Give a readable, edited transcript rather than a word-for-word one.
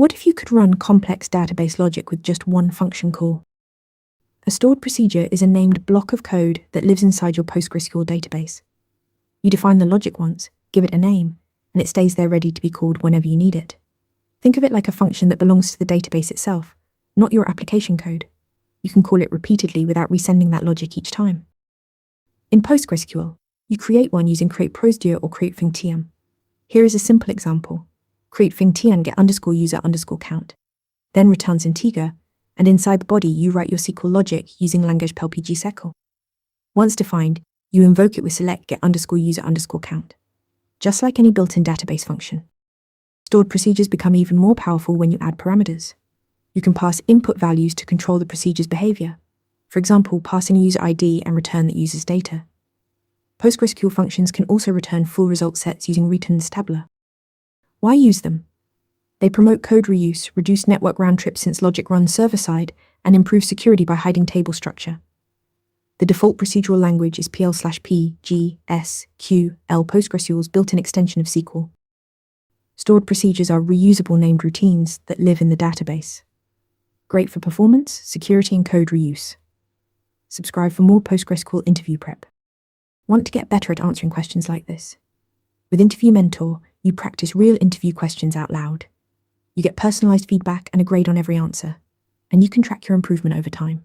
What if you could run complex database logic with just one function call? A stored procedure is a named block of code that lives inside your PostgreSQL database. You define the logic once, give it a name, and it stays there ready to be called whenever you need it. Think of it like a function that belongs to the database itself, not your application code. You can call it repeatedly without resending that logic each time. In PostgreSQL, you create one using create procedure or create thing. Here is a simple example. Create thing get underscore user underscore count, then returns integer, and inside the body you write your SQL logic using language pgSQL. Once defined, you invoke it with select get underscore user underscore count, just like any built-in database function. Stored procedures become even more powerful when you add parameters. You can pass input values to control the procedure's behavior. For example, passing a user ID and return that user's data. PostgreSQL functions can also return full result sets using returns tabular. Why use them? They promote code reuse, reduce network round trips since logic runs server-side, and improve security by hiding table structure. The default procedural language is pgSQL, PostgreSQL's built-in extension of SQL. Stored procedures are reusable named routines that live in the database. Great for performance, security, and code reuse. Subscribe for more PostgreSQL interview prep. Want to get better at answering questions like this? With Interview Mentor, you practice real interview questions out loud. You get personalized feedback and a grade on every answer, and you can track your improvement over time.